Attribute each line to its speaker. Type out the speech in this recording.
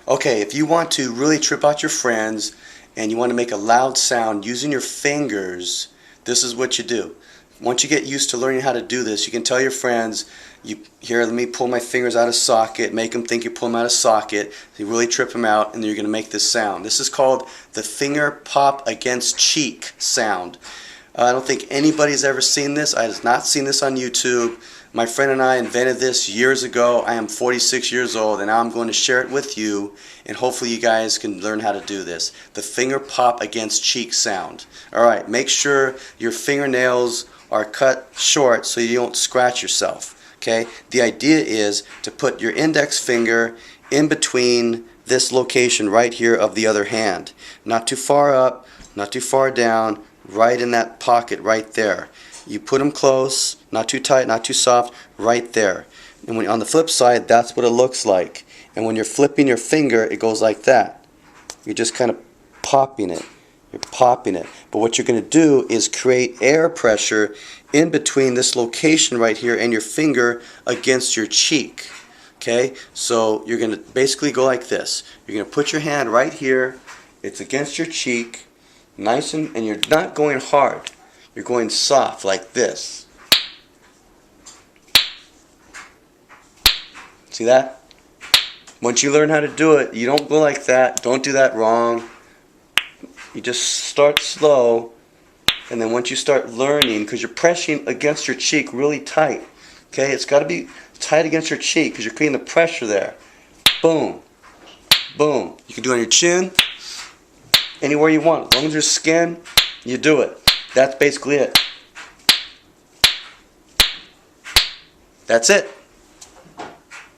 Speaker 1: Okay, if you want to really trip out your friends and you want to make a loud sound using your fingers, this is what you do. Once you get used to learning how to do this, you can tell your friends, here, let me pull my fingers out of socket, make them think you pull them out of socket, you really trip them out, and then you're going to make this sound. This is called the finger pop against cheek sound. I don't think anybody's ever seen this. I have not seen this on YouTube. My friend and I invented this years ago. I am 46 years old, and now I'm going to share it with you, and hopefully you guys can learn how to do this. The finger pop against cheek sound. Alright, make sure your fingernails are cut short so you don't scratch yourself. Okay? The idea is to put your index finger in between this location right here of the other hand. Not too far up, not too far down, right in that pocket right there. You put them close, not too tight, not too soft, right there. And when on the flip side, that's what it looks like. And when you're flipping your finger, it goes like that. You're just kind of popping it. You're popping it. But what you're going to do is create air pressure in between this location right here and your finger against your cheek. Okay? So you're going to basically go like this. You're going to put your hand right here. It's against your cheek. Nice and you're not going hard. You're going soft like this. See that? Once you learn how to do it, you don't go like that. Don't do that wrong. You just start slow, and then once you start learning, because you're pressing against your cheek really tight. Okay, it's got to be tight against your cheek because you're creating the pressure there. Boom. Boom. You can do it on your chin. Anywhere you want. As long as there's skin, you do it. That's basically it. That's it.